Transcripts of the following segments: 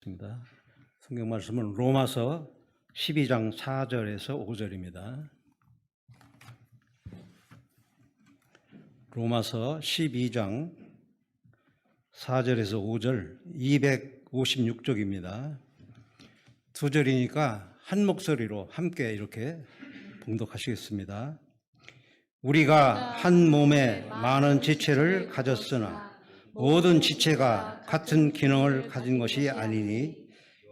입니다. 성경 말씀은 로마서 12장 4절에서 5절입니다. 로마서 12장 4절에서 5절 256쪽입니다. 두 절이니까 한 목소리로 함께 이렇게 봉독하시겠습니다. 우리가 한 몸에 많은 지체를 가졌으나 모든 지체가 같은 기능을 가진 것이 아니니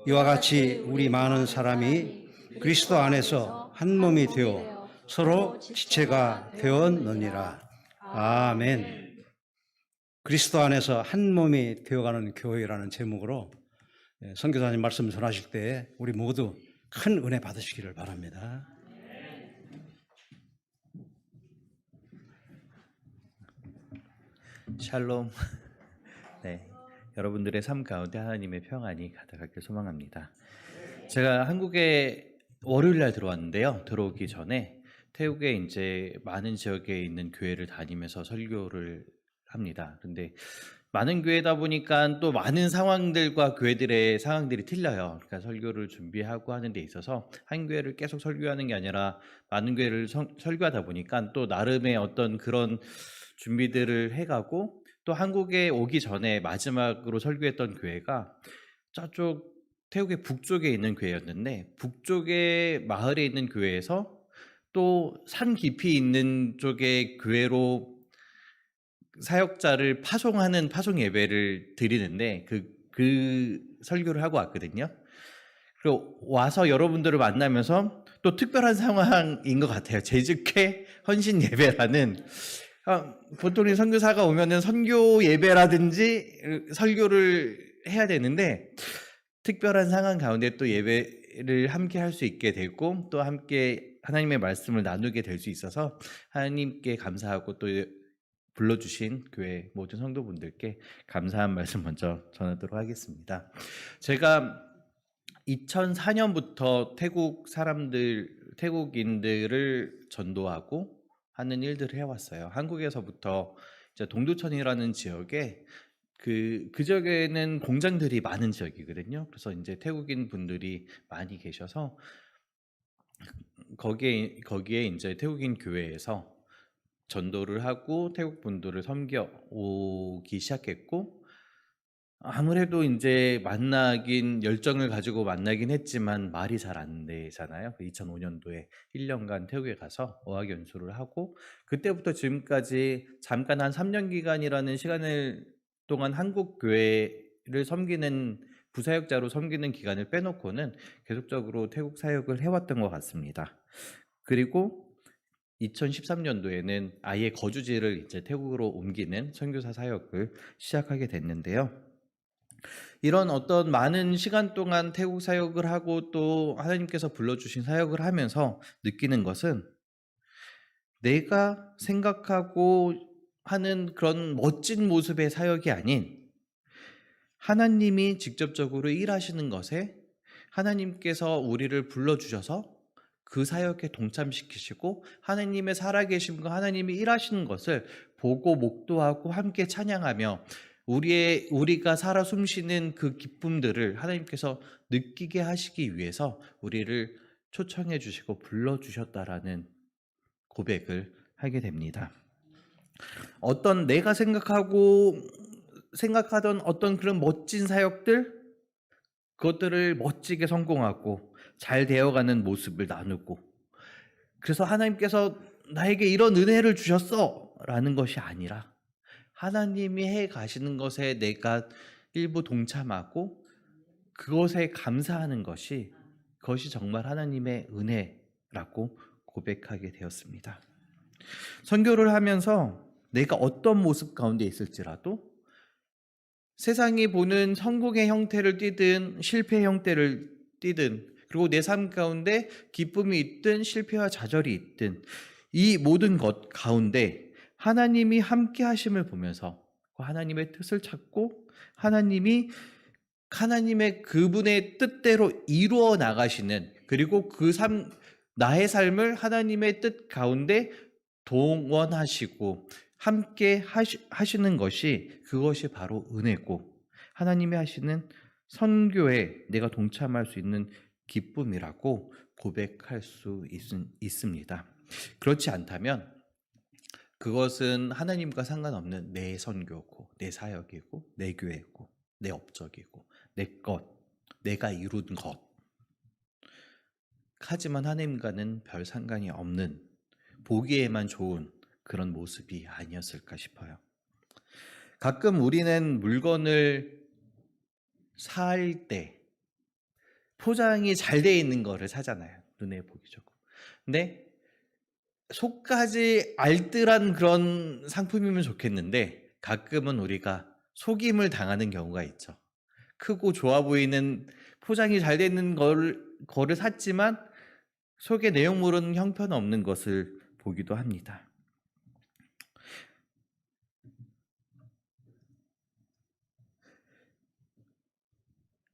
이와 같이 우리 많은 사람이 그리스도 안에서 한 몸이 되어 서로 지체가 되었느니라. 아멘. 그리스도 안에서 한 몸이 되어가는 교회라는 제목으로 선교사님 말씀 전하실 때 우리 모두 큰 은혜 받으시기를 바랍니다. 샬롬. 네, 여러분들의 삶 가운데 하나님의 평안이 가득하길 소망합니다. 제가 한국에 월요일 날 들어왔는데요. 들어오기 전에 태국에 이제 많은 지역에 있는 교회를 다니면서 설교를 합니다. 근데 많은 교회다 보니까 또 많은 상황들과 교회들의 상황들이 틀려요. 그러니까 설교를 준비하고 하는 데 있어서 한 교회를 계속 설교하는 게 아니라 많은 교회를 설교하다 보니까 또 나름의 어떤 그런 준비들을 해가고, 또 한국에 오기 전에 마지막으로 설교했던 교회가 저쪽 태국의 북쪽에 있는 교회였는데, 북쪽의 마을에 있는 교회에서 또 산 깊이 있는 쪽의 교회로 사역자를 파송하는 파송 예배를 드리는데 그 설교를 하고 왔거든요. 그리고 와서 여러분들을 만나면서 또 특별한 상황인 것 같아요. 재직회 헌신 예배라는, 보통 선교사가 오면은 선교 예배라든지 설교를 해야 되는데, 특별한 상황 가운데 또 예배를 함께 할 수 있게 되고 또 함께 하나님의 말씀을 나누게 될 수 있어서 하나님께 감사하고, 또 불러주신 교회 모든 성도분들께 감사한 말씀 먼저 전하도록 하겠습니다. 제가 2004년부터 태국인들을 전도하고 하는 일들을 해왔어요. 한국에서부터 이제 동두천이라는 지역에 그 지역에는 공장들이 많은 지역이거든요. 그래서 이제 태국인 분들이 많이 계셔서 거기에 이제 태국인 교회에서 전도를 하고 태국 분들을 섬겨 오기 시작했고, 아무래도 이제 열정을 가지고 만나긴 했지만 말이 잘 안 되잖아요. 2005년도에 1년간 태국에 가서 어학연수를 하고, 그때부터 지금까지 잠깐 한 3년 기간이라는 시간을 동안 한국 교회를 섬기는, 부사역자로 섬기는 기간을 빼놓고는 계속적으로 태국 사역을 해왔던 것 같습니다. 그리고 2013년도에는 아예 거주지를 이제 태국으로 옮기는 선교사 사역을 시작하게 됐는데요. 이런 어떤 많은 시간 동안 태국 사역을 하고 또 하나님께서 불러주신 사역을 하면서 느끼는 것은, 내가 생각하고 하는 그런 멋진 모습의 사역이 아닌 하나님이 직접적으로 일하시는 것에, 하나님께서 우리를 불러주셔서 그 사역에 동참시키시고 하나님의 살아계심과 하나님이 일하시는 것을 보고 목도하고 함께 찬양하며 우리가 살아 숨쉬는 그 기쁨들을 하나님께서 느끼게 하시기 위해서 우리를 초청해 주시고 불러주셨다라는 고백을 하게 됩니다. 어떤 내가 생각하던 어떤 그런 멋진 사역들, 그것들을 멋지게 성공하고 잘 되어가는 모습을 나누고, 그래서 하나님께서 나에게 이런 은혜를 주셨어 라는 것이 아니라 하나님이 해 가시는 것에 내가 일부 동참하고 그것에 감사하는 것이, 그것이 정말 하나님의 은혜라고 고백하게 되었습니다. 선교를 하면서 내가 어떤 모습 가운데 있을지라도, 세상이 보는 성공의 형태를 띠든 실패의 형태를 띠든, 그리고 내 삶 가운데 기쁨이 있든 실패와 좌절이 있든, 이 모든 것 가운데 하나님이 함께 하심을 보면서 하나님의 뜻을 찾고 하나님의 그분의 뜻대로 이루어 나가시는, 그리고 나의 삶을 하나님의 뜻 가운데 동원하시고 함께 하시는 것이, 그것이 바로 은혜고 하나님이 하시는 선교에 내가 동참할 수 있는 기쁨이라고 고백할 수 있습니다. 그렇지 않다면 그것은 하나님과 상관없는 내 선교고, 내 사역이고, 내 교회고, 내 업적이고, 내 것, 내가 이룬 것. 하지만 하나님과는 별 상관이 없는, 보기에만 좋은 그런 모습이 아니었을까 싶어요. 가끔 우리는 물건을 살 때 포장이 잘 돼 있는 거를 사잖아요. 눈에 보기 좋고. 근데 속까지 알뜰한 그런 상품이면 좋겠는데 가끔은 우리가 속임을 당하는 경우가 있죠. 크고 좋아 보이는 포장이 잘 돼 있는 거를 샀지만 속에 내용물은 형편없는 것을 보기도 합니다.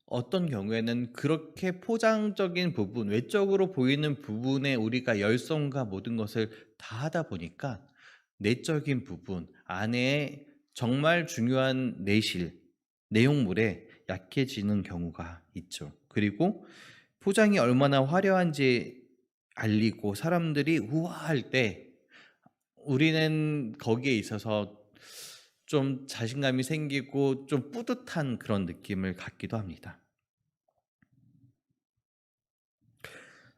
어떤 경우에는 그렇게 포장적인 부분, 외적으로 보이는 부분에 우리가 열성과 모든 것을 다 하다 보니까 내적인 부분, 안에 정말 중요한 내실, 내용물에 약해지는 경우가 있죠. 그리고 포장이 얼마나 화려한지 알리고 사람들이 우아할 때 우리는 거기에 있어서 좀 자신감이 생기고 좀 뿌듯한 그런 느낌을 갖기도 합니다.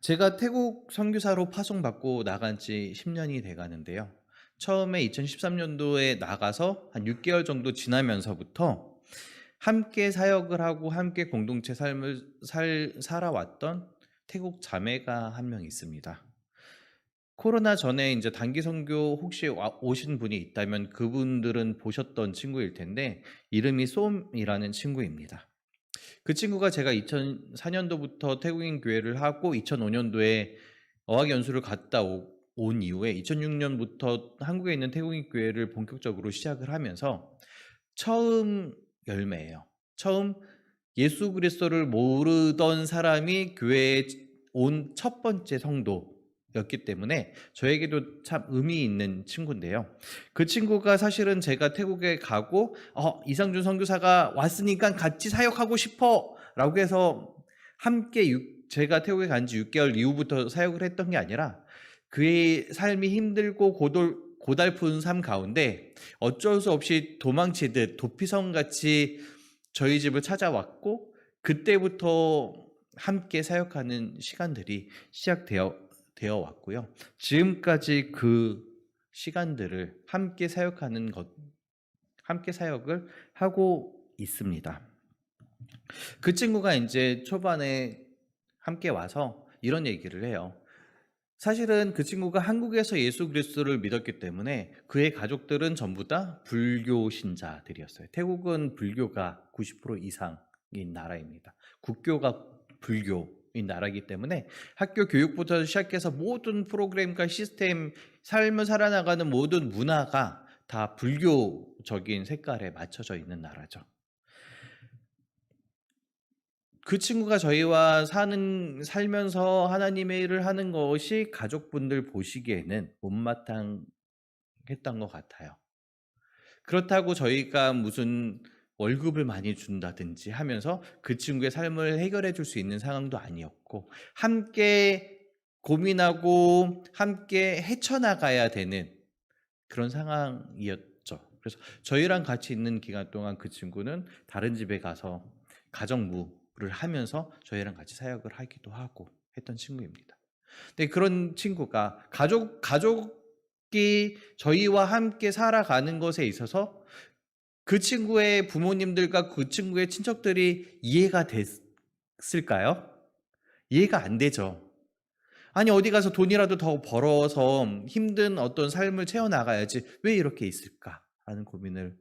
제가 태국 선교사로 파송받고 나간 지 10년이 돼 가는데요. 처음에 2013년도에 나가서 한 6개월 정도 지나면서부터 함께 사역을 하고 함께 공동체 삶을 살아왔던 태국 자매가 한 명 있습니다. 코로나 전에 이제 단기 선교 혹시 오신 분이 있다면 그분들은 보셨던 친구일 텐데 이름이 쏨이라는 친구입니다. 그 친구가 제가 2004년도부터 태국인 교회를 하고 2005년도에 어학연수를 갔다 온 이후에 2006년부터 한국에 있는 태국인 교회를 본격적으로 시작을 하면서 처음 열매예요. 처음 예수 그리스도를 모르던 사람이 교회에 온 첫 번째 성도였기 때문에 저에게도 참 의미 있는 친구인데요. 그 친구가 사실은 제가 태국에 가고 이상준 선교사가 왔으니까 같이 사역하고 싶어 라고 해서 함께 제가 태국에 간 지 6개월 이후부터 사역을 했던 게 아니라 그의 삶이 힘들고 고달픈 삶 가운데 어쩔 수 없이 도망치듯 도피성같이 저희 집을 찾아왔고 그때부터 함께 사역하는 시간들이 시작되어 왔고요. 지금까지 그 시간들을 함께 사역하는 것, 함께 사역을 하고 있습니다. 그 친구가 이제 초반에 함께 와서 이런 얘기를 해요. 사실은 그 친구가 한국에서 예수 그리스도를 믿었기 때문에 그의 가족들은 전부 다 불교 신자들이었어요. 태국은 불교가 90% 이상인 나라입니다. 국교가 불교인 나라이기 때문에 학교 교육부터 시작해서 모든 프로그램과 시스템, 삶을 살아나가는 모든 문화가 다 불교적인 색깔에 맞춰져 있는 나라죠. 그 친구가 저희와 살면서 하나님의 일을 하는 것이 가족분들 보시기에는 못마땅했던 것 같아요. 그렇다고 저희가 무슨 월급을 많이 준다든지 하면서 그 친구의 삶을 해결해 줄 수 있는 상황도 아니었고, 함께 고민하고 함께 헤쳐나가야 되는 그런 상황이었죠. 그래서 저희랑 같이 있는 기간 동안 그 친구는 다른 집에 가서 가정부를 하면서 저희랑 같이 사역을 하기도 하고 했던 친구입니다. 근데 그런 친구가 가족이 저희와 함께 살아가는 것에 있어서 그 친구의 부모님들과 그 친구의 친척들이 이해가 됐을까요? 이해가 안 되죠. 아니 어디 가서 돈이라도 더 벌어서 힘든 어떤 삶을 채워나가야지 왜 이렇게 있을까? 라는 고민을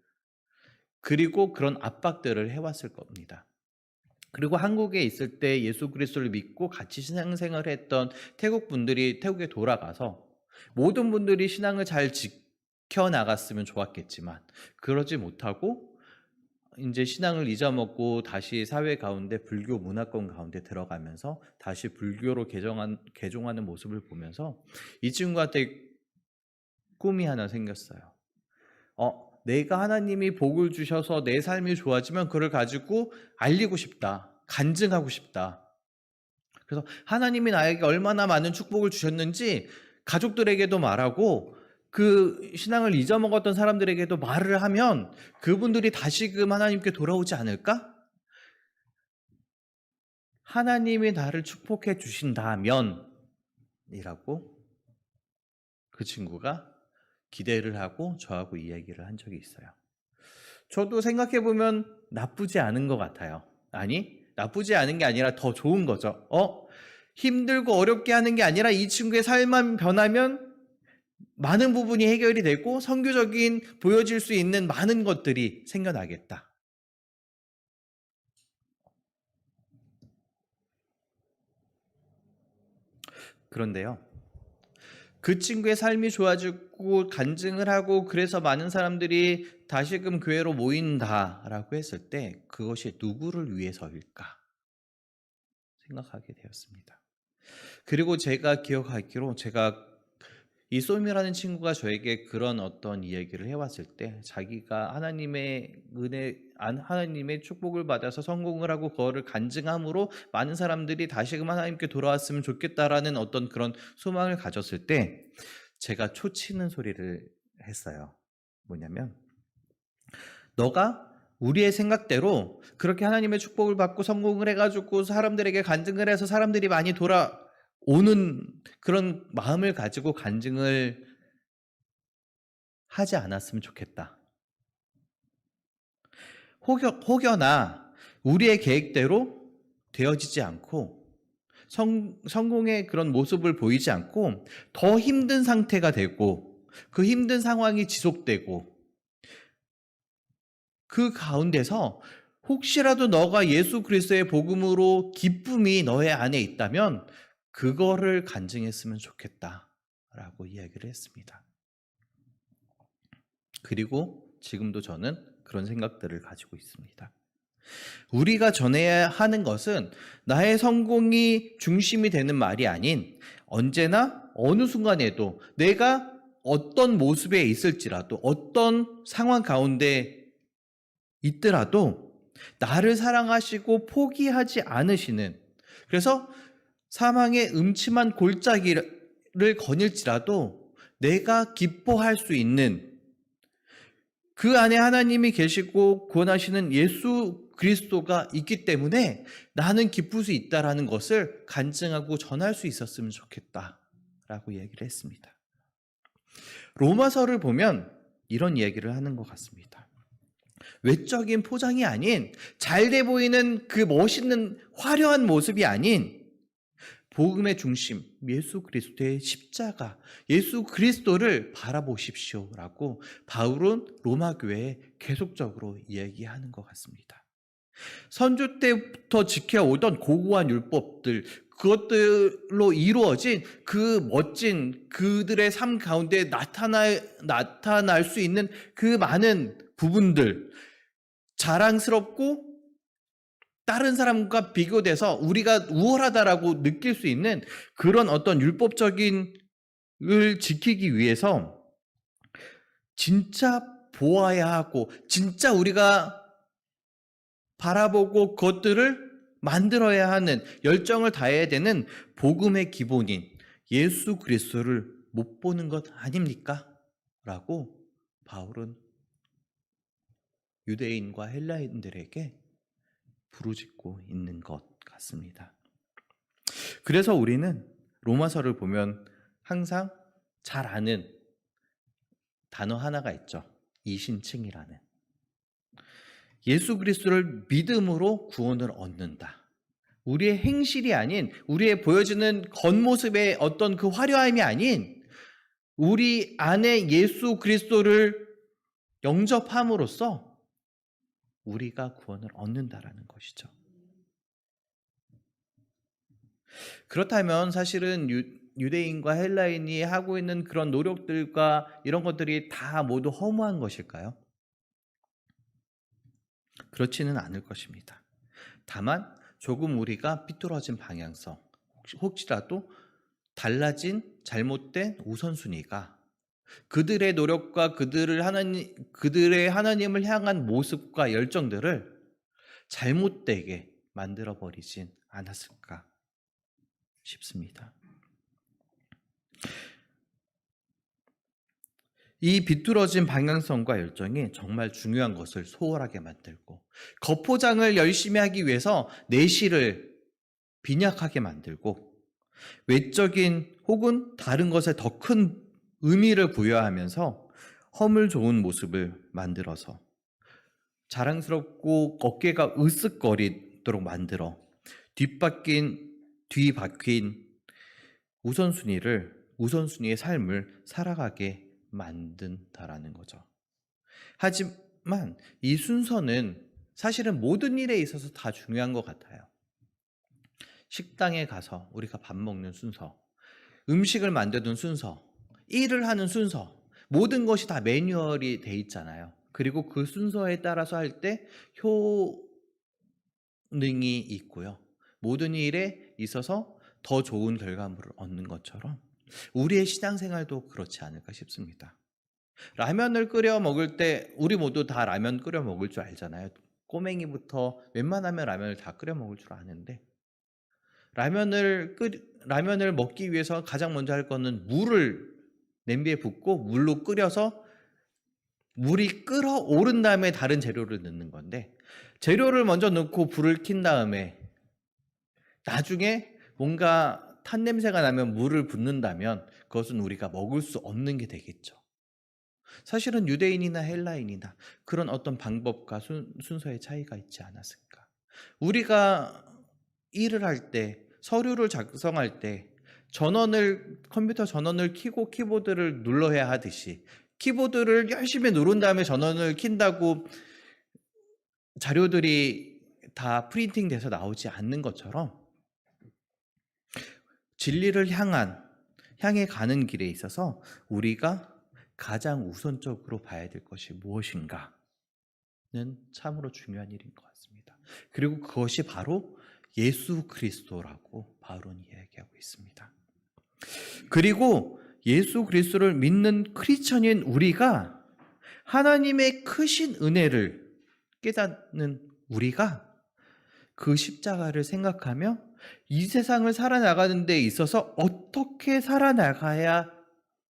그리고 그런 압박들을 해왔을 겁니다. 그리고 한국에 있을 때 예수 그리스도를 믿고 같이 신앙생활을 했던 태국 분들이 태국에 돌아가서 모든 분들이 신앙을 잘 지켜나갔으면 좋았겠지만 그러지 못하고 이제 신앙을 잊어먹고 다시 사회 가운데 불교 문화권 가운데 들어가면서 다시 불교로 개종하는 모습을 보면서 이 친구한테 꿈이 하나 생겼어요. 내가 하나님이 복을 주셔서 내 삶이 좋아지면 그걸 가지고 알리고 싶다. 간증하고 싶다. 그래서 하나님이 나에게 얼마나 많은 축복을 주셨는지 가족들에게도 말하고 그 신앙을 잊어먹었던 사람들에게도 말을 하면 그분들이 다시금 하나님께 돌아오지 않을까? 하나님이 나를 축복해 주신다면 이라고 그 친구가 기대를 하고 저하고 이야기를 한 적이 있어요. 저도 생각해보면 나쁘지 않은 것 같아요. 아니, 나쁘지 않은 게 아니라 더 좋은 거죠. 힘들고 어렵게 하는 게 아니라 이 친구의 삶만 변하면 많은 부분이 해결이 되고 선교적인 보여질 수 있는 많은 것들이 생겨나겠다. 그런데요, 그 친구의 삶이 좋아지고 간증을 하고 그래서 많은 사람들이 다시금 교회로 모인다라고 했을 때 그것이 누구를 위해서일까 생각하게 되었습니다. 그리고 제가 기억하기로 이 쏘미라는 친구가 저에게 그런 어떤 이야기를 해왔을 때 자기가 하나님의 은혜, 하나님의 축복을 받아서 성공을 하고 그거를 간증함으로 많은 사람들이 다시금 하나님께 돌아왔으면 좋겠다라는 어떤 그런 소망을 가졌을 때 제가 초치는 소리를 했어요. 뭐냐면 너가 우리의 생각대로 그렇게 하나님의 축복을 받고 성공을 해가지고 사람들에게 간증을 해서 사람들이 많이 돌아오는 그런 마음을 가지고 간증을 하지 않았으면 좋겠다. 혹여나 우리의 계획대로 되어지지 않고 성공의 그런 모습을 보이지 않고 더 힘든 상태가 되고 그 힘든 상황이 지속되고 그 가운데서 혹시라도 너가 예수 그리스도의 복음으로 기쁨이 너의 안에 있다면 그거를 간증했으면 좋겠다라고 이야기를 했습니다. 그리고 지금도 저는 그런 생각들을 가지고 있습니다. 우리가 전해야 하는 것은 나의 성공이 중심이 되는 말이 아닌 언제나 어느 순간에도 내가 어떤 모습에 있을지라도 어떤 상황 가운데 있더라도 나를 사랑하시고 포기하지 않으시는, 그래서 사망의 음침한 골짜기를 거닐지라도 내가 기뻐할 수 있는 그 안에 하나님이 계시고 구원하시는 예수 그리스도가 있기 때문에 나는 기쁠 수 있다라는 것을 간증하고 전할 수 있었으면 좋겠다라고 얘기를 했습니다. 로마서를 보면 이런 얘기를 하는 것 같습니다. 외적인 포장이 아닌 잘돼 보이는 그 멋있는 화려한 모습이 아닌 복음의 중심, 예수 그리스도의 십자가, 예수 그리스도를 바라보십시오라고 바울은 로마 교회에 계속적으로 이야기하는 것 같습니다. 선조 때부터 지켜오던 고고한 율법들, 그것들로 이루어진 그 멋진 그들의 삶 가운데 나타날 수 있는 그 많은 부분들, 자랑스럽고 다른 사람과 비교돼서 우리가 우월하다라고 느낄 수 있는 그런 어떤 율법적인 을 지키기 위해서 진짜 보아야 하고 진짜 우리가 바라보고 그것들을 만들어야 하는 열정을 다해야 되는 복음의 기본인 예수 그리스도를 못 보는 것 아닙니까? 라고 바울은 유대인과 헬라인들에게 부르짖고 있는 것 같습니다. 그래서 우리는 로마서를 보면 항상 잘 아는 단어 하나가 있죠. 이신칭이라는. 예수 그리스도를 믿음으로 구원을 얻는다. 우리의 행실이 아닌, 우리의 보여지는 겉모습의 어떤 그 화려함이 아닌 우리 안에 예수 그리스도를 영접함으로써 우리가 구원을 얻는다라는 것이죠. 그렇다면 사실은 유대인과 헬라인이 하고 있는 그런 노력들과 이런 것들이 다 모두 허무한 것일까요? 그렇지는 않을 것입니다. 다만 조금 우리가 삐뚤어진 방향성, 혹시라도 달라진 잘못된 우선순위가 그들의 노력과 그들의 하나님을 향한 모습과 열정들을 잘못되게 만들어 버리진 않았을까 싶습니다. 이 비뚤어진 방향성과 열정이 정말 중요한 것을 소홀하게 만들고, 겉포장을 열심히 하기 위해서 내실을 빈약하게 만들고, 외적인 혹은 다른 것에 더 큰 의미를 부여하면서 허물 좋은 모습을 만들어서 자랑스럽고 어깨가 으쓱거리도록 만들어 뒤바뀐 우선순위의 삶을 살아가게 만든다라는 거죠. 하지만 이 순서는 사실은 모든 일에 있어서 다 중요한 것 같아요. 식당에 가서 우리가 밥 먹는 순서, 음식을 만드는 순서, 일을 하는 순서, 모든 것이 다 매뉴얼이 돼 있잖아요. 그리고 그 순서에 따라서 할 때 효능이 있고요. 모든 일에 있어서 더 좋은 결과물을 얻는 것처럼 우리의 신앙생활도 그렇지 않을까 싶습니다. 라면을 끓여 먹을 때 우리 모두 다 라면 끓여 먹을 줄 알잖아요. 꼬맹이부터 웬만하면 라면을 다 끓여 먹을 줄 아는데, 라면을 먹기 위해서 가장 먼저 할 거는 물을 냄비에 붓고 물로 끓여서 물이 끓어오른 다음에 다른 재료를 넣는 건데, 재료를 먼저 넣고 불을 킨 다음에 나중에 뭔가 탄 냄새가 나면 물을 붓는다면 그것은 우리가 먹을 수 없는 게 되겠죠. 사실은 유대인이나 헬라인이나 그런 어떤 방법과 순서의 차이가 있지 않았을까. 우리가 일을 할 때, 서류를 작성할 때 컴퓨터 전원을 켜고 키보드를 눌러야 하듯이, 키보드를 열심히 누른 다음에 전원을 킨다고 자료들이 다 프린팅 돼서 나오지 않는 것처럼, 진리를 향해 가는 길에 있어서 우리가 가장 우선적으로 봐야 될 것이 무엇인가는 참으로 중요한 일인 것 같습니다. 그리고 그것이 바로 예수 그리스도라고 바울은 이야기하고 있습니다. 그리고 예수 그리스도를 믿는 크리스천인 우리가 하나님의 크신 은혜를 깨닫는 우리가 그 십자가를 생각하며 이 세상을 살아나가는 데 있어서 어떻게 살아나가야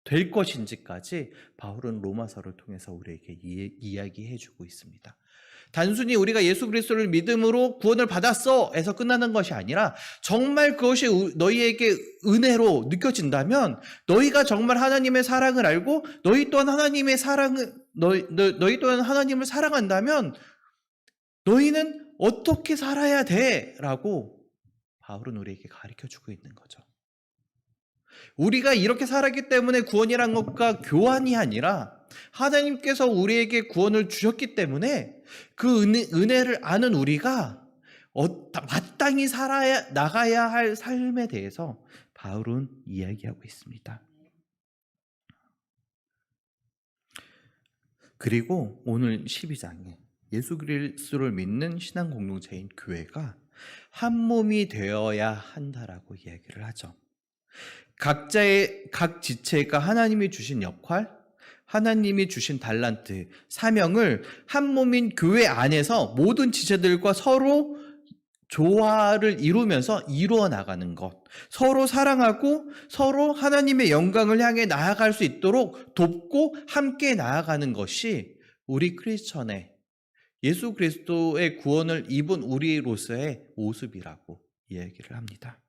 될 것인지까지 바울은 로마서를 통해서 우리에게 이야기해 주고 있습니다. 단순히 우리가 예수 그리스도를 믿음으로 구원을 받았어 에서 끝나는 것이 아니라, 정말 그것이 너희에게 은혜로 느껴진다면, 너희가 정말 하나님의 사랑을 알고 너희 또한 하나님을 사랑한다면 너희는 어떻게 살아야 돼? 라고 바울은 우리에게 가르쳐주고 있는 거죠. 우리가 이렇게 살았기 때문에 구원이란 것과 교환이 아니라, 하나님께서 우리에게 구원을 주셨기 때문에 그 은혜를 아는 우리가 마땅히 나가야 할 삶에 대해서 바울은 이야기하고 있습니다. 그리고 오늘 12장에 예수 그리스도를 믿는 신앙 공동체인 교회가 한 몸이 되어야 한다라고 이야기를 하죠. 각 지체가 하나님이 주신 역할, 하나님이 주신 달란트, 사명을 한 몸인 교회 안에서 모든 지체들과 서로 조화를 이루면서 이루어 나가는 것, 서로 사랑하고 서로 하나님의 영광을 향해 나아갈 수 있도록 돕고 함께 나아가는 것이 우리 크리스천의, 예수 그리스도의 구원을 입은 우리로서의 모습이라고 이야기를 합니다.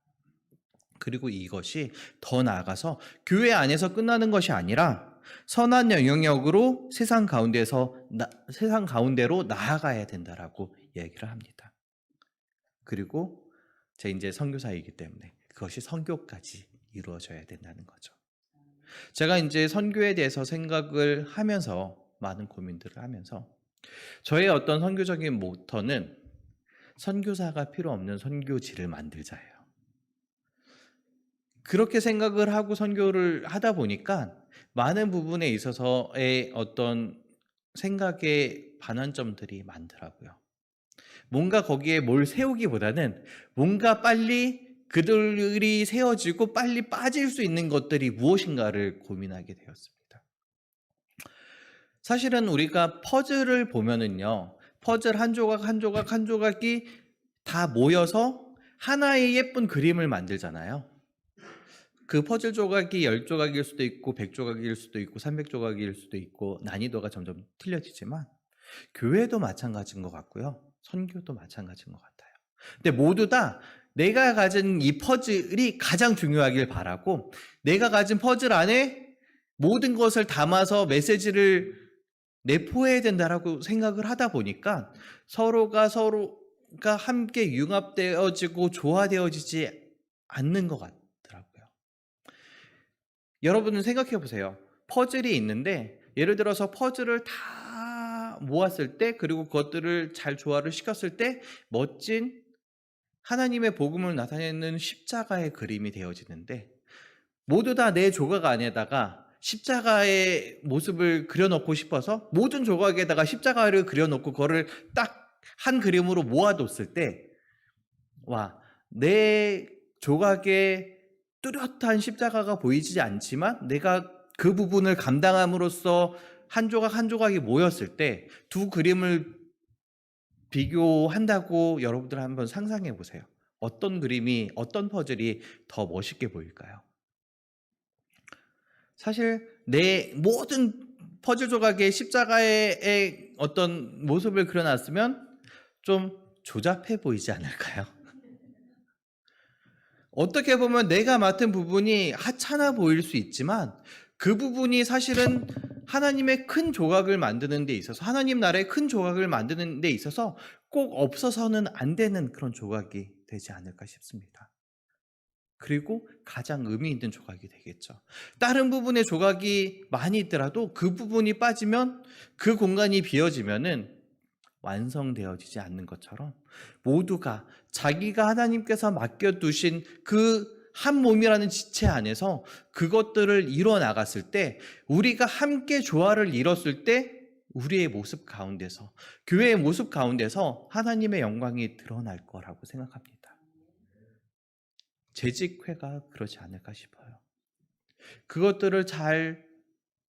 그리고 이것이 더 나아가서 교회 안에서 끝나는 것이 아니라 선한 영향력으로 세상 가운데로 나아가야 된다라고 얘기를 합니다. 그리고 제가 이제 선교사이기 때문에 그것이 선교까지 이루어져야 된다는 거죠. 제가 이제 선교에 대해서 생각을 하면서, 많은 고민들을 하면서, 저의 어떤 선교적인 모토는 선교사가 필요 없는 선교지를 만들자예요. 그렇게 생각을 하고 선교를 하다 보니까 많은 부분에 있어서의 어떤 생각의 반환점들이 많더라고요. 뭔가 거기에 뭘 세우기보다는 뭔가 빨리 그들이 세워지고 빨리 빠질 수 있는 것들이 무엇인가를 고민하게 되었습니다. 사실은 우리가 퍼즐을 보면은요, 퍼즐 한 조각 한 조각 한 조각이 다 모여서 하나의 예쁜 그림을 만들잖아요. 그 퍼즐 조각이 10조각일 수도 있고 100조각일 수도 있고 300조각일 수도 있고 난이도가 점점 틀려지지만 교회도 마찬가지인 것 같고요. 선교도 마찬가지인 것 같아요. 근데 모두 다 내가 가진 이 퍼즐이 가장 중요하길 바라고 내가 가진 퍼즐 안에 모든 것을 담아서 메시지를 내포해야 된다라고 생각을 하다 보니까 서로가 함께 융합되어지고 조화되어지지 않는 것 같더라고요. 여러분은 생각해 보세요. 퍼즐이 있는데 예를 들어서 퍼즐을 다 모았을 때 그리고 그것들을 잘 조화를 시켰을 때 멋진 하나님의 복음을 나타내는 십자가의 그림이 되어지는데 모두 다 내 조각 안에다가 십자가의 모습을 그려놓고 싶어서 모든 조각에다가 십자가를 그려놓고 그거를 딱 한 그림으로 모아뒀을 때 와, 내 조각에 뚜렷한 십자가가 보이지 않지만 내가 그 부분을 감당함으로써 한 조각 한 조각이 모였을 때 두 그림을 비교한다고 여러분들 한번 상상해 보세요. 어떤 그림이, 어떤 퍼즐이 더 멋있게 보일까요? 사실 내 모든 퍼즐 조각에 십자가의 어떤 모습을 그려놨으면 좀 조잡해 보이지 않을까요? 어떻게 보면 내가 맡은 부분이 하찮아 보일 수 있지만 그 부분이 사실은 하나님의 큰 조각을 만드는 데 있어서 하나님 나라의 큰 조각을 만드는 데 있어서 꼭 없어서는 안 되는 그런 조각이 되지 않을까 싶습니다. 그리고 가장 의미 있는 조각이 되겠죠. 다른 부분에 조각이 많이 있더라도 그 부분이 빠지면 그 공간이 비어지면은 완성되어지지 않는 것처럼 모두가 자기가 하나님께서 맡겨두신 그 한 몸이라는 지체 안에서 그것들을 이뤄나갔을 때 우리가 함께 조화를 이뤘을 때 우리의 모습 가운데서 교회의 모습 가운데서 하나님의 영광이 드러날 거라고 생각합니다. 재직회가 그러지 않을까 싶어요. 그것들을 잘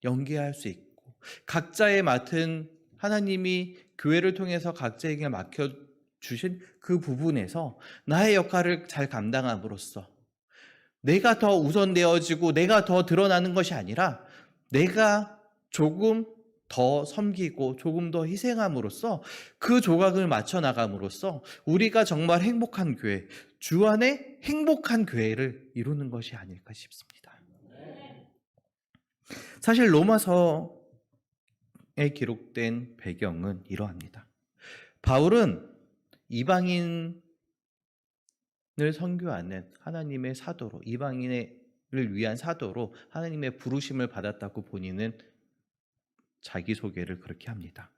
연계할 수 있고 각자의 맡은 하나님이 교회를 통해서 각자에게 맡겨주신 그 부분에서 나의 역할을 잘 감당함으로써 내가 더 우선되어지고 내가 더 드러나는 것이 아니라 내가 조금 더 섬기고 조금 더 희생함으로써 그 조각을 맞춰 나감으로써 우리가 정말 행복한 교회, 주 안에 행복한 교회를 이루는 것이 아닐까 싶습니다. 사실 로마서에 기록된 배경은 이러합니다. 바울은 이방인을 선교하는 하나님의 사도로, 이방인을 위한 사도로 하나님의 부르심을 받았다고 본인은 자기소개를 그렇게 합니다.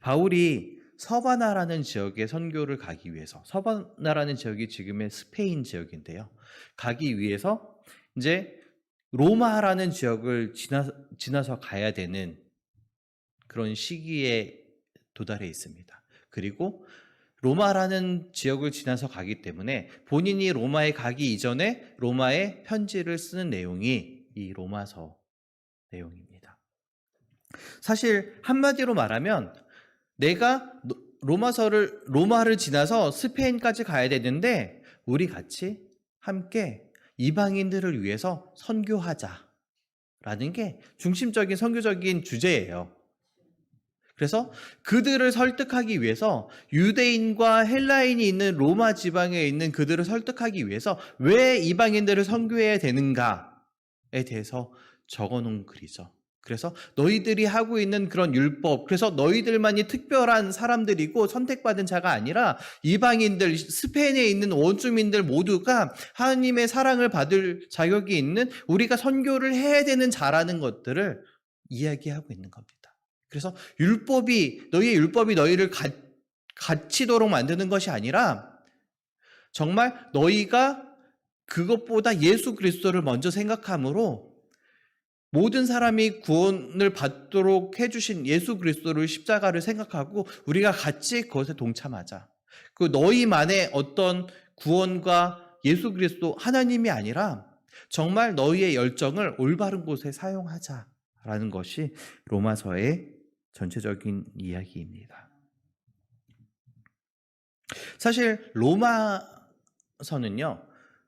바울이 서바나라는 지역에 선교를 가기 위해서, 서바나라는 지역이 지금의 스페인 지역인데요. 가기 위해서 이제 로마라는 지역을 지나서 가야 되는 그런 시기에 도달해 있습니다. 그리고 로마라는 지역을 지나서 가기 때문에 본인이 로마에 가기 이전에 로마에 편지를 쓰는 내용이 이 로마서 내용입니다. 사실 한마디로 말하면 내가 로마를 지나서 스페인까지 가야 되는데 우리 같이 함께 이방인들을 위해서 선교하자라는 게 중심적인 선교적인 주제예요. 그래서 그들을 설득하기 위해서 유대인과 헬라인이 있는 로마 지방에 있는 그들을 설득하기 위해서 왜 이방인들을 선교해야 되는가에 대해서 적어놓은 글이죠. 그래서 너희들이 하고 있는 그런 율법, 그래서 너희들만이 특별한 사람들이고 선택받은 자가 아니라 이방인들, 스페인에 있는 원주민들 모두가 하나님의 사랑을 받을 자격이 있는 우리가 선교를 해야 되는 자라는 것들을 이야기하고 있는 겁니다. 그래서 너희의 율법이 너희를 갇히도록 만드는 것이 아니라 정말 너희가 그것보다 예수 그리스도를 먼저 생각함으로 모든 사람이 구원을 받도록 해주신 예수 그리스도를 십자가를 생각하고 우리가 같이 그것에 동참하자. 그 너희만의 어떤 구원과 예수 그리스도 하나님이 아니라 정말 너희의 열정을 올바른 곳에 사용하자라는 것이 로마서의 전체적인 이야기입니다. 사실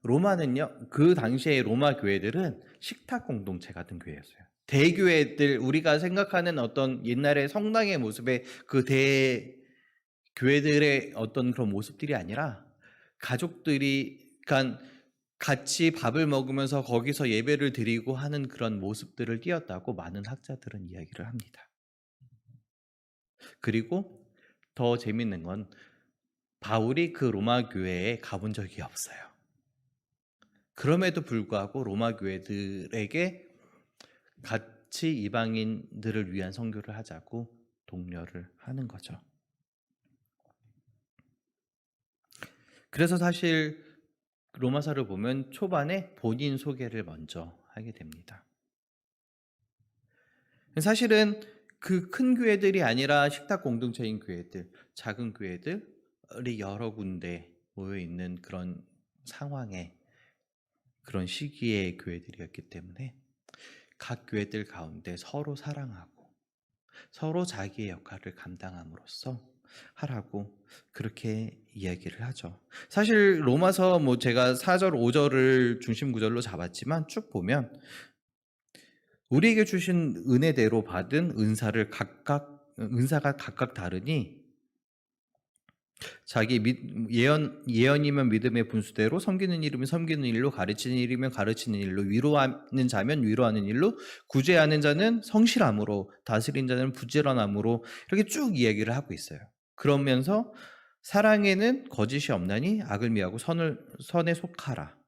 로마는요, 그 당시에 로마 교회들은 식탁 공동체 같은 교회였어요. 대교회들, 우리가 생각하는 어떤 옛날의 성당의 모습의 그 대교회들의 어떤 그런 모습들이 아니라 가족들이, 그러니까 같이 밥을 먹으면서 거기서 예배를 드리고 하는 그런 모습들을 띄었다고 많은 학자들은 이야기를 합니다. 그리고 더 재밌는 건 바울이 그 로마 교회에 가본 적이 없어요. 그럼에도 불구하고 로마 교회들에게 같이 이방인들을 위한 선교를 하자고 독려를 하는 거죠. 그래서 사실 로마서를 보면 초반에 본인 소개를 먼저 하게 됩니다. 사실은 그 큰 교회들이 아니라 식탁 공동체인 교회들, 작은 교회들이 여러 군데 모여 있는 그런 상황에, 그런 시기의 교회들이었기 때문에 각 교회들 가운데 서로 사랑하고 서로 자기의 역할을 감당함으로써 하라고 그렇게 이야기를 하죠. 사실 로마서 제가 4절, 5절을 중심 구절로 잡았지만 쭉 보면 우리에게 주신 은혜대로 받은 은사가 각각 다르니 자기 예언이면 믿음의 분수대로, 섬기는 일이면 섬기는 일로, 가르치는 일이면 가르치는 일로, 위로하는 자면 위로하는 일로, 구제하는 자는 성실함으로, 다스린 자는 부지런함으로, 이렇게 쭉 이야기를 하고 있어요. 그러면서 사랑에는 거짓이 없나니 악을 미하고 선에 속하라.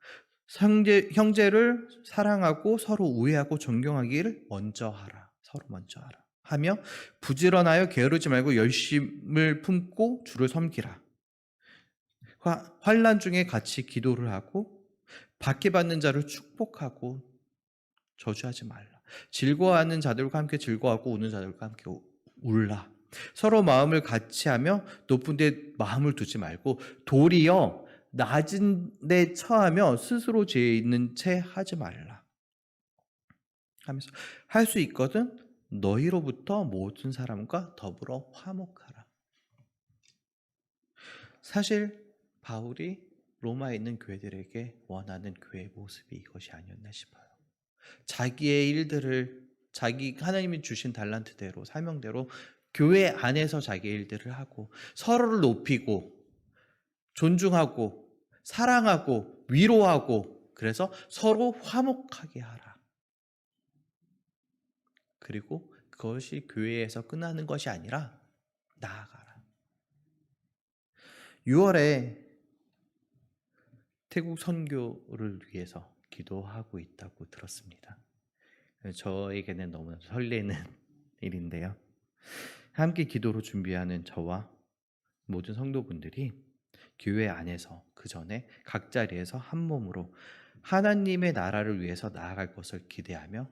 형제를 사랑하고 서로 우애하고 존경하기를 먼저 하라. 서로 먼저 하라. 하며 부지런하여 게으르지 말고 열심을 품고 주를 섬기라. 환난 중에 같이 기도를 하고 박해받는 자를 축복하고 저주하지 말라. 즐거워하는 자들과 함께 즐거워하고 우는 자들과 함께 울라. 서로 마음을 같이 하며 높은 데 마음을 두지 말고 도리어 낮은 데 처하며 스스로 죄 있는 채 하지 말라. 하면서 할 수 있거든 너희로부터 모든 사람과 더불어 화목하라. 사실 바울이 로마에 있는 교회들에게 원하는 교회의 모습이 이것이 아니었나 싶어요. 자기의 일들을 하나님이 주신 달란트대로, 사명대로 교회 안에서 자기의 일들을 하고 서로를 높이고 존중하고 사랑하고 위로하고, 그래서 서로 화목하게 하라. 그리고 그것이 교회에서 끝나는 것이 아니라 나아가라. 6월에 태국 선교를 위해서 기도하고 있다고 들었습니다. 저에게는 너무나 설레는 일인데요. 함께 기도로 준비하는 저와 모든 성도분들이 교회 안에서 그 전에 각 자리에서 한 몸으로 하나님의 나라를 위해서 나아갈 것을 기대하며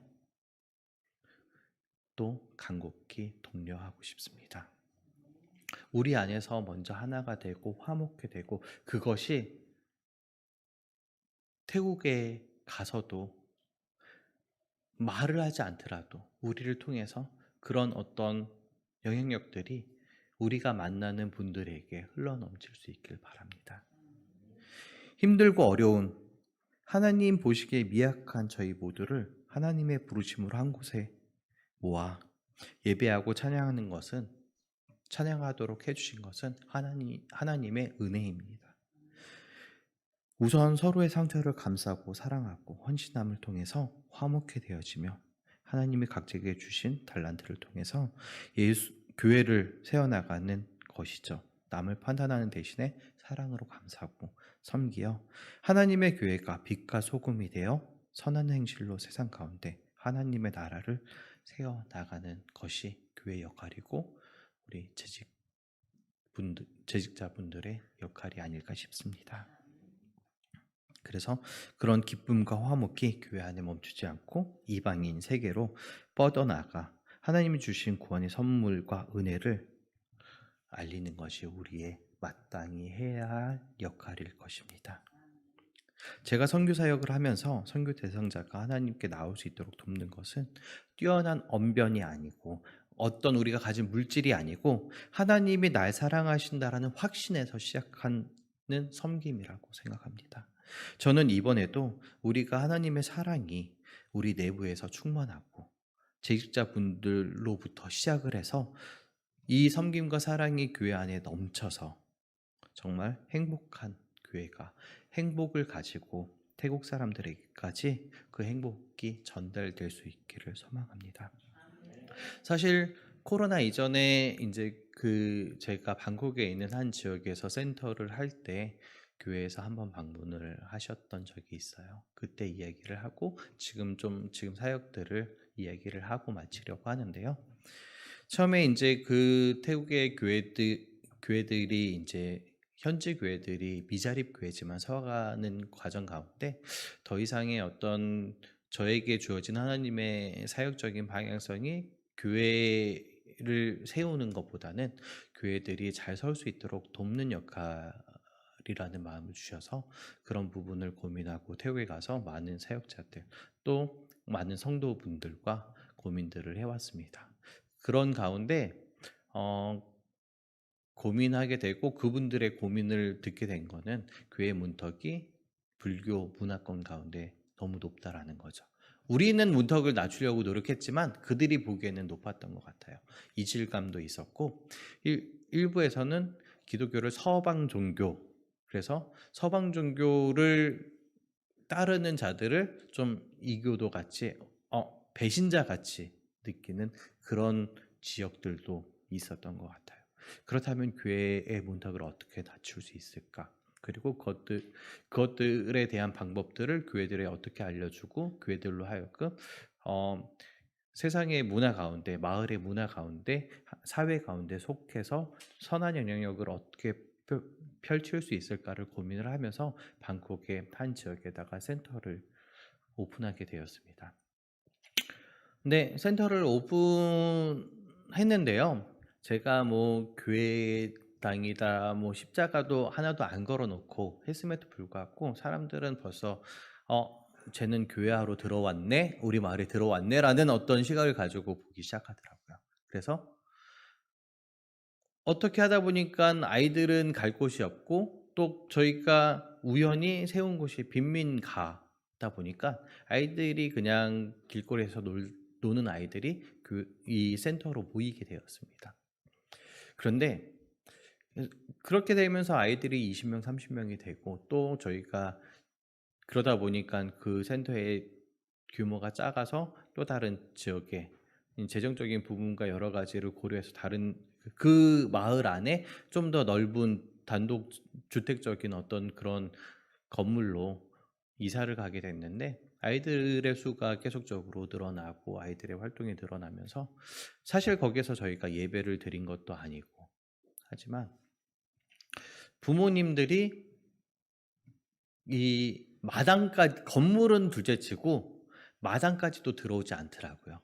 또 간곡히 독려하고 싶습니다. 우리 안에서 먼저 하나가 되고 화목해 되고, 그것이 태국에 가서도 말을 하지 않더라도 우리를 통해서 그런 어떤 영향력들이 우리가 만나는 분들에게 흘러넘칠 수 있길 바랍니다. 힘들고 어려운, 하나님 보시기에 미약한 저희 모두를 하나님의 부르심으로 한 곳에 모아 예배하고 찬양하도록 해주신 것은 하나님의 은혜입니다. 우선 서로의 상태를 감싸고 사랑하고 헌신함을 통해서 화목해 되어지며, 하나님이 각자에게 주신 달란트를 통해서 교회를 세워나가는 것이죠. 남을 판단하는 대신에 사랑으로 감싸고 섬기어 하나님의 교회가 빛과 소금이 되어 선한 행실로 세상 가운데 하나님의 나라를 세워나가는 것이 교회의 역할이고 우리 재직자분들의 역할이 아닐까 싶습니다. 그래서 그런 기쁨과 화목이 교회 안에 멈추지 않고 이방인 세계로 뻗어나가 하나님이 주신 구원의 선물과 은혜를 알리는 것이 우리의 마땅히 해야 할 역할일 것입니다. 제가 선교 사역을 하면서 선교 대상자가 하나님께 나올 수 있도록 돕는 것은 뛰어난 언변이 아니고 어떤 우리가 가진 물질이 아니고 하나님이 날 사랑하신다라는 확신에서 시작하는 섬김이라고 생각합니다. 저는 이번에도 우리가 하나님의 사랑이 우리 내부에서 충만하고 재직자분들로부터 시작을 해서 이 섬김과 사랑이 교회 안에 넘쳐서 정말 행복한 교회가 행복을 가지고 태국 사람들에게까지 그 행복이 전달될 수 있기를 소망합니다. 사실 코로나 이전에 이제 제가 방콕에 있는 한 지역에서 센터를 할 때 교회에서 한번 방문을 하셨던 적이 있어요. 그때 이야기를 하고 지금 사역들을 이야기를 하고 마치려고 하는데요. 처음에 이제 그 태국의 교회들이 이제 현지 교회들이 미자립 교회지만 서가는 과정 가운데 더 이상의 어떤 저에게 주어진 하나님의 사역적인 방향성이 교회를 세우는 것보다는 교회들이 잘 설 수 있도록 돕는 역할이라는 마음을 주셔서 그런 부분을 고민하고 태국에 가서 많은 사역자들 또 많은 성도분들과 고민들을 해왔습니다. 그런 가운데 고민하게 되고 그분들의 고민을 듣게 된 거는 교회 문턱이 불교 문화권 가운데 너무 높다라는 거죠. 우리는 문턱을 낮추려고 노력했지만 그들이 보기에는 높았던 것 같아요. 이질감도 있었고 일부에서는 기독교를 서방 종교, 그래서 서방 종교를 따르는 자들을 좀 이교도 같이 배신자 같이 느끼는 그런 지역들도 있었던 것 같아요. 그렇다면 교회의 문턱을 어떻게 낮출 수 있을까? 그리고 그것들에 대한 방법들을 교회들에 어떻게 알려주고 교회들로 하여금 세상의 문화 가운데, 마을의 문화 가운데, 사회 가운데 속해서 선한 영향력을 어떻게 펼칠 수 있을까를 고민을 하면서 방콕의 한 지역에다가 센터를 오픈하게 되었습니다. 근데 센터를 오픈했는데요. 제가 뭐 교회 당이다, 뭐 십자가도 하나도 안 걸어놓고 했음에도 불구하고 사람들은 벌써 쟤는 교회하러 들어왔네, 우리 마을에 들어왔네라는 어떤 시각을 가지고 보기 시작하더라고요. 그래서 어떻게 하다 보니까 아이들은 갈 곳이 없고 또 저희가 우연히 세운 곳이 빈민가다 보니까 아이들이 그냥 길거리에서 노는 아이들이 이 센터로 모이게 되었습니다. 그런데 그렇게 되면서 아이들이 20명, 30명이 되고 또 저희가 그러다 보니까 그 센터의 규모가 작아서 또 다른 지역에 재정적인 부분과 여러 가지를 고려해서 다른 그 마을 안에 좀 더 넓은 단독 주택적인 어떤 그런 건물로 이사를 가게 됐는데 아이들의 수가 계속적으로 늘어나고 아이들의 활동이 늘어나면서 사실 거기서 저희가 예배를 드린 것도 아니고 하지만 부모님들이 이 마당까지 건물은 둘째치고 마당까지도 들어오지 않더라고요.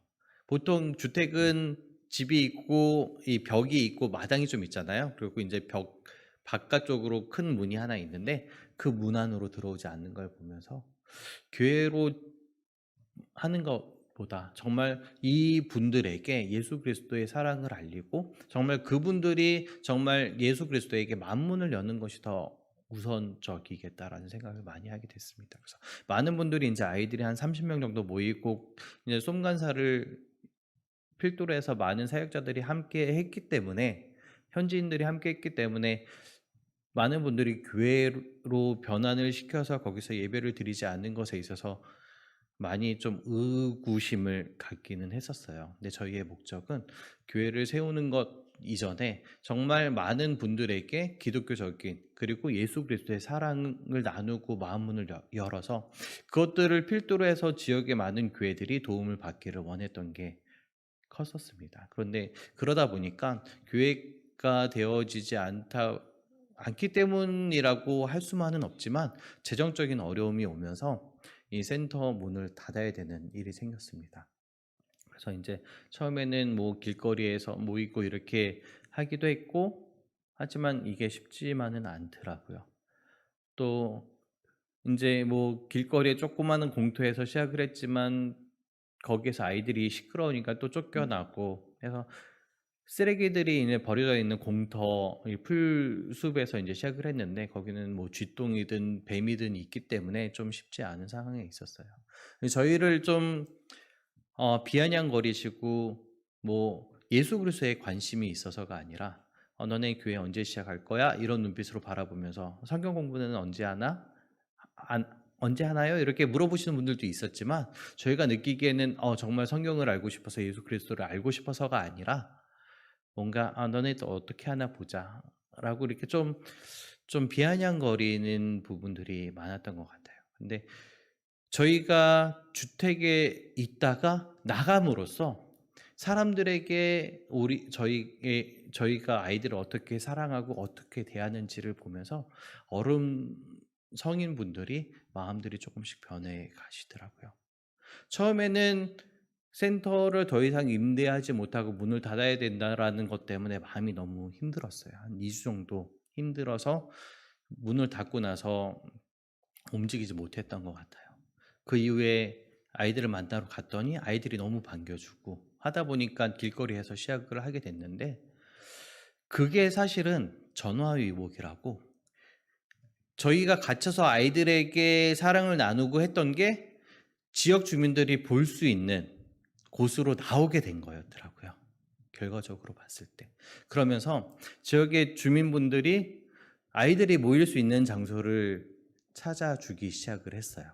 보통 주택은 집이 있고 이 벽이 있고 마당이 좀 있잖아요. 그리고 이제 벽 바깥쪽으로 큰 문이 하나 있는데 그 문 안으로 들어오지 않는 걸 보면서 교회로 하는 것보다 정말 이 분들에게 예수 그리스도의 사랑을 알리고 정말 그분들이 정말 예수 그리스도에게 만문을 여는 것이 더 우선적이겠다라는 생각을 많이 하게 됐습니다. 그래서 많은 분들이 이제 아이들이 한 30명 정도 모이고 이제 솜간사를 필두로 해서 많은 사역자들이 함께 했기 때문에 현지인들이 함께 했기 때문에 많은 분들이 교회로 변환을 시켜서 거기서 예배를 드리지 않는 것에 있어서 많이 좀 의구심을 갖기는 했었어요. 근데 저희의 목적은 교회를 세우는 것 이전에 정말 많은 분들에게 기독교적인 그리고 예수 그리스도의 사랑을 나누고 마음문을 열어서 그것들을 필두로 해서 지역의 많은 교회들이 도움을 받기를 원했던 게 컸었습니다. 그런데 그러다 보니까 교회가 되어지지 않기 때문이라고 할 수만은 없지만 재정적인 어려움이 오면서 이 센터 문을 닫아야 되는 일이 생겼습니다. 그래서 이제 처음에는 뭐 길거리에서 모이고 이렇게 하기도 했고 하지만 이게 쉽지만은 않더라고요. 또 이제 뭐 길거리에 조그마한 공터에서 시작을 했지만 거기에서 아이들이 시끄러우니까 또 쫓겨나고 그래서 쓰레기들이 이제 버려져 있는 공터, 이 풀숲에서 이제 시작을 했는데 거기는 뭐 쥐똥이든 뱀이든 있기 때문에 좀 쉽지 않은 상황에 있었어요. 저희를 좀 비아냥거리시고 뭐 예수 그리스도에 관심이 있어서가 아니라 너네 교회 언제 시작할 거야? 이런 눈빛으로 바라보면서 성경 공부는 언제 하나? 언제 하나요? 이렇게 물어보시는 분들도 있었지만 저희가 느끼기에는 정말 성경을 알고 싶어서 예수 그리스도를 알고 싶어서가 아니라 뭔가 너네도 어떻게 하나 보자 라고 이렇게 좀 비아냥거리는 부분들이 많았던 것 같아요. 근데 저희가 주택에 있다가 나감으로써 사람들에게 저희가 아이들을 어떻게 사랑하고 어떻게 대하는지를 보면서 어른 성인분들이 마음들이 조금씩 변해 가시더라고요. 처음에는 센터를 더 이상 임대하지 못하고 문을 닫아야 된다라는 것 때문에 마음이 너무 힘들었어요. 한 2주 정도 힘들어서 문을 닫고 나서 움직이지 못했던 것 같아요. 그 이후에 아이들을 만나러 갔더니 아이들이 너무 반겨주고 하다 보니까 길거리에서 시작을 하게 됐는데 그게 사실은 전화위복이라고 저희가 갇혀서 아이들에게 사랑을 나누고 했던 게 지역 주민들이 볼 수 있는 곳으로 나오게 된 거였더라고요. 결과적으로 봤을 때. 그러면서 지역의 주민분들이 아이들이 모일 수 있는 장소를 찾아주기 시작을 했어요.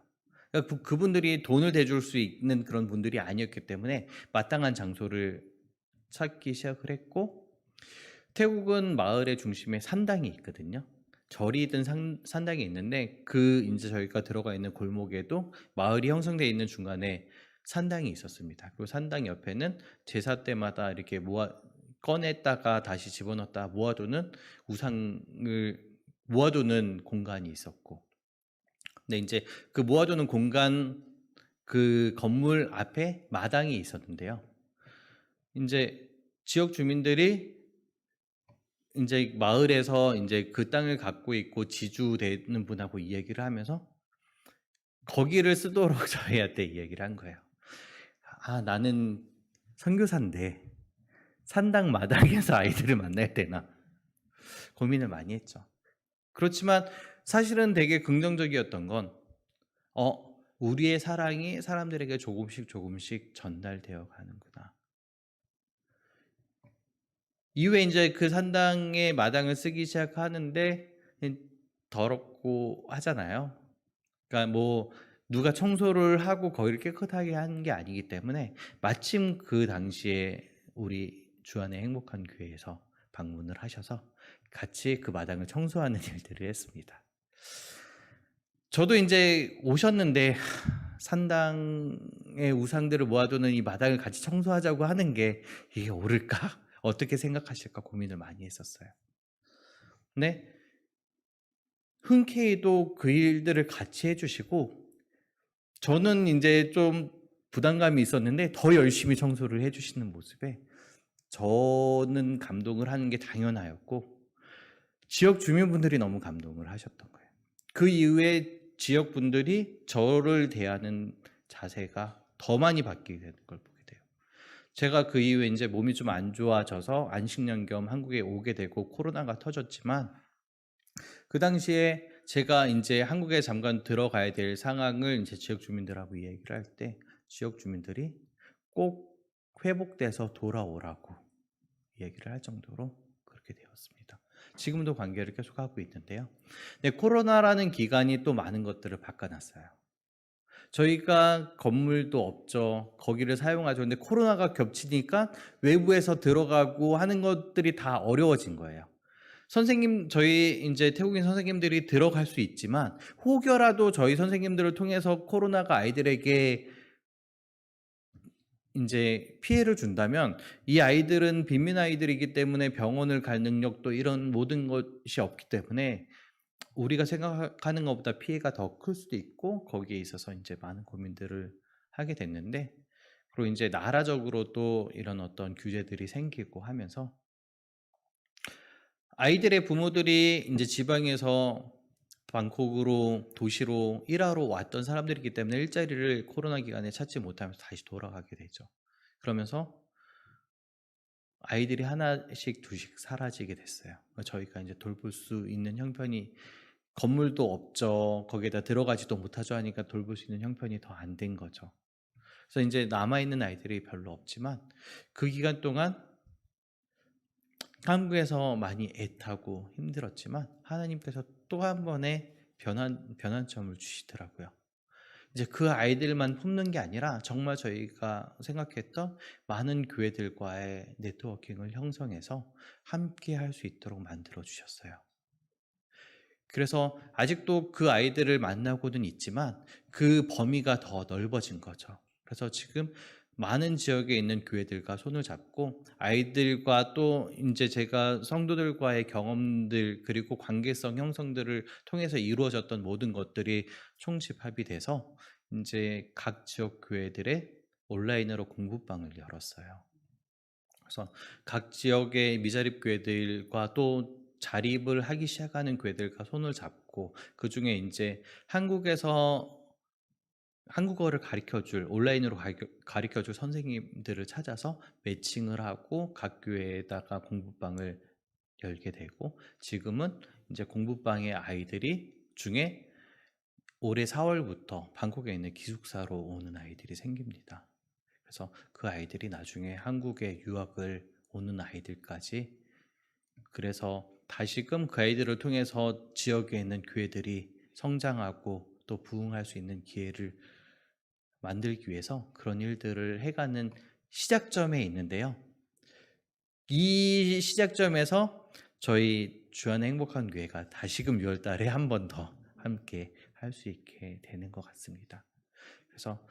그러니까 그분들이 돈을 대줄 수 있는 그런 분들이 아니었기 때문에 마땅한 장소를 찾기 시작을 했고 태국은 마을의 중심에 산당이 있거든요. 절이든 산당이 있는데 이제 저희가 들어가 있는 골목에도 마을이 형성되어 있는 중간에 산당이 있었습니다. 그리고 산당 옆에는 제사 때마다 이렇게 꺼냈다가 다시 집어넣었다 모아두는 우상을 모아두는 공간이 있었고, 근데 이제 그 모아두는 공간 그 건물 앞에 마당이 있었는데요. 이제 지역 주민들이 이제 마을에서 이제 그 땅을 갖고 있고 지주되는 분하고 이야기를 하면서 거기를 쓰도록 저희한테 이야기를 한 거예요. 나는 선교사인데 산당 마당에서 아이들을 만나야 되나 고민을 많이 했죠. 그렇지만 사실은 되게 긍정적이었던 건 우리의 사랑이 사람들에게 조금씩 전달되어 가는구나. 이후에 이제 그 산당의 마당을 쓰기 시작하는데 더럽고 하잖아요. 그러니까 뭐 누가 청소를 하고 거기를 깨끗하게 하는 게 아니기 때문에 마침 그 당시에 우리 주안의 행복한 교회에서 방문을 하셔서 같이 그 마당을 청소하는 일들을 했습니다. 저도 이제 오셨는데 산당의 우상들을 모아두는 이 마당을 같이 청소하자고 하는 게 이게 옳을까? 어떻게 생각하실까 고민을 많이 했었어요. 근데 흔쾌히도 그 일들을 같이 해주시고 저는 이제 좀 부담감이 있었는데 더 열심히 청소를 해주시는 모습에 저는 감동을 하는 게 당연하였고 지역 주민분들이 너무 감동을 하셨던 거예요. 그 이후에 지역 분들이 저를 대하는 자세가 더 많이 바뀌게 되는 걸 보게 돼요. 제가 그 이후에 이제 몸이 좀 안 좋아져서 안식년 겸 한국에 오게 되고 코로나가 터졌지만 그 당시에 제가 이제 한국에 잠깐 들어가야 될 상황을 이제 지역 주민들하고 얘기를 할 때 지역 주민들이 꼭 회복돼서 돌아오라고 얘기를 할 정도로 그렇게 되었습니다. 지금도 관계를 계속하고 있는데요. 네, 코로나라는 기간이 또 많은 것들을 바꿔놨어요. 저희가 건물도 없죠. 거기를 사용하죠. 근데 코로나가 겹치니까 외부에서 들어가고 하는 것들이 다 어려워진 거예요. 저희 이제 태국인 선생님들이 들어갈 수 있지만 혹여라도 저희 선생님들을 통해서 코로나가 아이들에게 이제 피해를 준다면 이 아이들은 빈민 아이들이기 때문에 병원을 갈 능력도 이런 모든 것이 없기 때문에 우리가 생각하는 것보다 피해가 더 클 수도 있고 거기에 있어서 이제 많은 고민들을 하게 됐는데 그리고 이제 나라적으로 또 이런 어떤 규제들이 생기고 하면서 아이들의 부모들이 이제 지방에서 방콕으로 도시로 일하러 왔던 사람들이기 때문에 일자리를 코로나 기간에 찾지 못하면서 다시 돌아가게 되죠. 그러면서 아이들이 하나씩 둘씩 사라지게 됐어요. 저희가 이제 돌볼 수 있는 형편이 건물도 없죠. 거기에다 들어가지도 못하죠 하니까 돌볼 수 있는 형편이 더 안 된 거죠. 그래서 이제 남아있는 아이들이 별로 없지만 그 기간 동안 한국에서 많이 애타고 힘들었지만 하나님께서 또 한 번의 변환점을 주시더라고요. 이제 그 아이들만 뽑는 게 아니라 정말 저희가 생각했던 많은 교회들과의 네트워킹을 형성해서 함께 할 수 있도록 만들어 주셨어요. 그래서 아직도 그 아이들을 만나고는 있지만 그 범위가 더 넓어진 거죠. 그래서 지금 많은 지역에 있는 교회들과 손을 잡고 아이들과 또 이제 제가 성도들과의 경험들 그리고 관계성 형성들을 통해서 이루어졌던 모든 것들이 총집합이 돼서 이제 각 지역 교회들의 온라인으로 공부방을 열었어요. 그래서 각 지역의 미자립 교회들과 또 자립을 하기 시작하는 교회들과 손을 잡고 그중에 이제 한국에서 한국어를 가르쳐줄 온라인으로 가르쳐줄 선생님들을 찾아서 매칭을 하고 각 교회에다가 공부방을 열게 되고 지금은 이제 공부방의 아이들이 중에 올해 4월부터 방콕에 있는 기숙사로 오는 아이들이 생깁니다. 그래서 그 아이들이 나중에 한국에 유학을 오는 아이들까지 그래서 다시금 그 아이들을 통해서 지역에 있는 교회들이 성장하고 또 부흥할 수 있는 기회를 만들기 위해서 그런 일들을 해가는 시작점에 있는데요. 이 시작점에서 저희 주안의 행복한 교회가 다시금 6월 달에 한 번 더 함께 할 수 있게 되는 것 같습니다. 그래서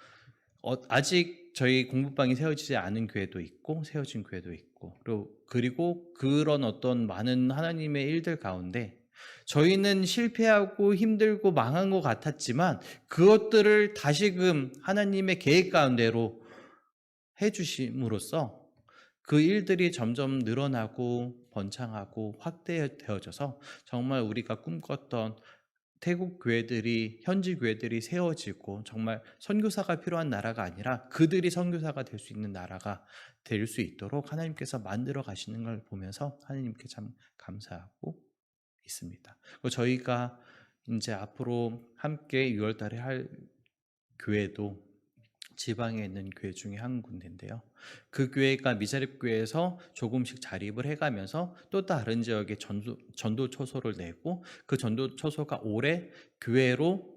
아직 저희 공부방이 세워지지 않은 교회도 있고 세워진 교회도 있고 그리고 그런 어떤 많은 하나님의 일들 가운데 저희는 실패하고 힘들고 망한 것 같았지만 그것들을 다시금 하나님의 계획 가운데로 해주심으로써 그 일들이 점점 늘어나고 번창하고 확대되어져서 정말 우리가 꿈꿨던 태국 교회들이 현지 교회들이 세워지고 정말 선교사가 필요한 나라가 아니라 그들이 선교사가 될 수 있는 나라가 될 수 있도록 하나님께서 만들어 가시는 걸 보면서 하나님께 참 감사하고 있습니다. 그리고 저희가 이제 앞으로 함께 6월 달에 할 교회도 지방에 있는 교회 중에 한 군데인데요. 그 교회가 미자립 교회에서 조금씩 자립을 해가면서 또 다른 지역에 전도 초소를 내고 그 전도 초소가 올해 교회로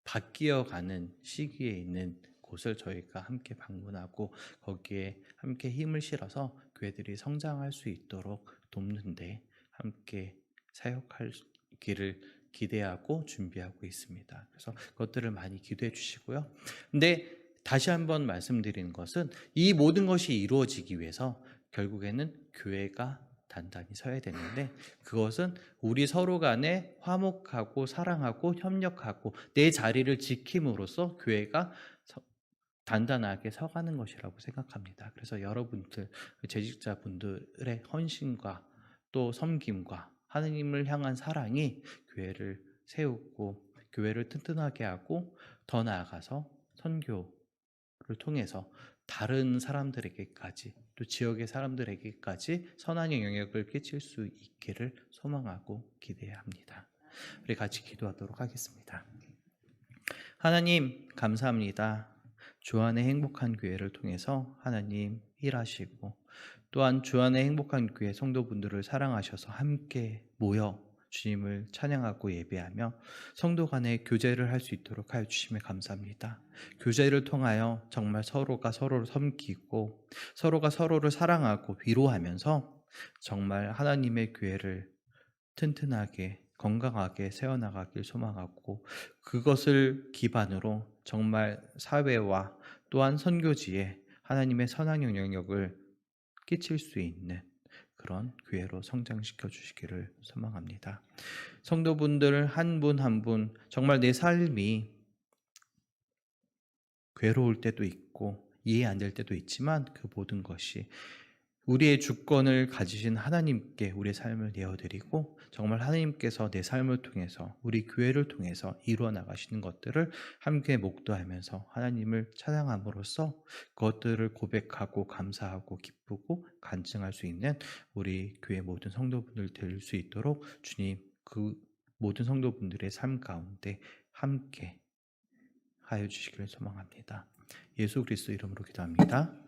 바뀌어가는 시기에 있는 곳을 저희가 함께 방문하고 거기에 함께 힘을 실어서 교회들이 성장할 수 있도록 돕는데 함께 사역하기를 기대하고 준비하고 있습니다. 그래서 그것들을 많이 기도해 주시고요. 근데 다시 한번 말씀드리는 것은 이 모든 것이 이루어지기 위해서 결국에는 교회가 단단히 서야 되는데 그것은 우리 서로 간에 화목하고 사랑하고 협력하고 내 자리를 지킴으로써 교회가 단단하게 서가는 것이라고 생각합니다. 그래서 여러분들 재직자분들의 헌신과 또 섬김과 하나님을 향한 사랑이 교회를 세우고 교회를 튼튼하게 하고 더 나아가서 선교를 통해서 다른 사람들에게까지 또 지역의 사람들에게까지 선한 영향력을 끼칠 수 있기를 소망하고 기대합니다. 우리 같이 기도하도록 하겠습니다. 하나님 감사합니다. 주안의 행복한 교회를 통해서 하나님 일하시고 또한 주안의 행복한 교회 성도분들을 사랑하셔서 함께 모여 주님을 찬양하고 예배하며 성도 간의 교제를 할 수 있도록 하여 주심에 감사합니다. 교제를 통하여 정말 서로가 서로를 섬기고 서로가 서로를 사랑하고 위로하면서 정말 하나님의 교회를 튼튼하게 건강하게 세워나가길 소망하고 그것을 기반으로 정말 사회와 또한 선교지에 하나님의 선한 영향력을 끼칠 수 있는 그런 교회로 성장시켜 주시기를 소망합니다. 성도분들 한 분 한 분 정말 내 삶이 괴로울 때도 있고 이해 안 될 때도 있지만 그 모든 것이 우리의 주권을 가지신 하나님께 우리의 삶을 내어드리고 정말 하나님께서 내 삶을 통해서 우리 교회를 통해서 이루어 나가시는 것들을 함께 목도하면서 하나님을 찬양함으로써 그것들을 고백하고 감사하고 기쁘고 간증할 수 있는 우리 교회 모든 성도분들 될 수 있도록 주님 그 모든 성도분들의 삶 가운데 함께 하여 주시기를 소망합니다. 예수 그리스도 이름으로 기도합니다.